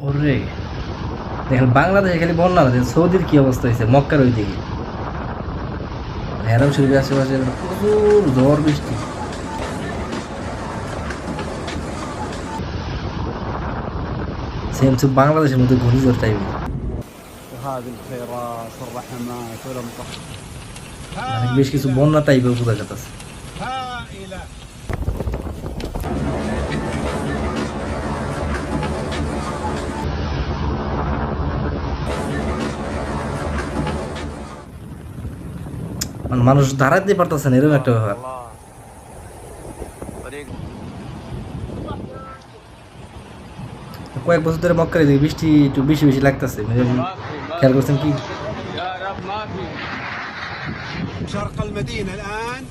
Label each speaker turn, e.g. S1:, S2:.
S1: ওরে দেখেন বাংলাদেশে খালি বন্যা না, সৌদির কি অবস্থা হয়েছে মক্কার ওই দিকে, হেরাম শরীফের আশেপাশে প্রচুর ঝড় বৃষ্টি। সেম সেম বাংলাদেশের মধ্যে ঘূর্ণিঝড় টাইপের,
S2: وهذه الخيرات والرحمات والامطار
S1: মানে বেশ কিছু বন্যা টাইপের বোঝা যাচ্ছে।
S3: هائلة.
S1: মানে মানুষ দাঁড়াতে পারতেছে না, এরকম একটা ব্যাপার।
S2: طريق
S1: কয়েক বছর ধরে মক্কার এদিকে বৃষ্টি একটু বেশি বেশি লাগতেছে, খেয়াল করছেন কি?
S3: شرق المدينة الآن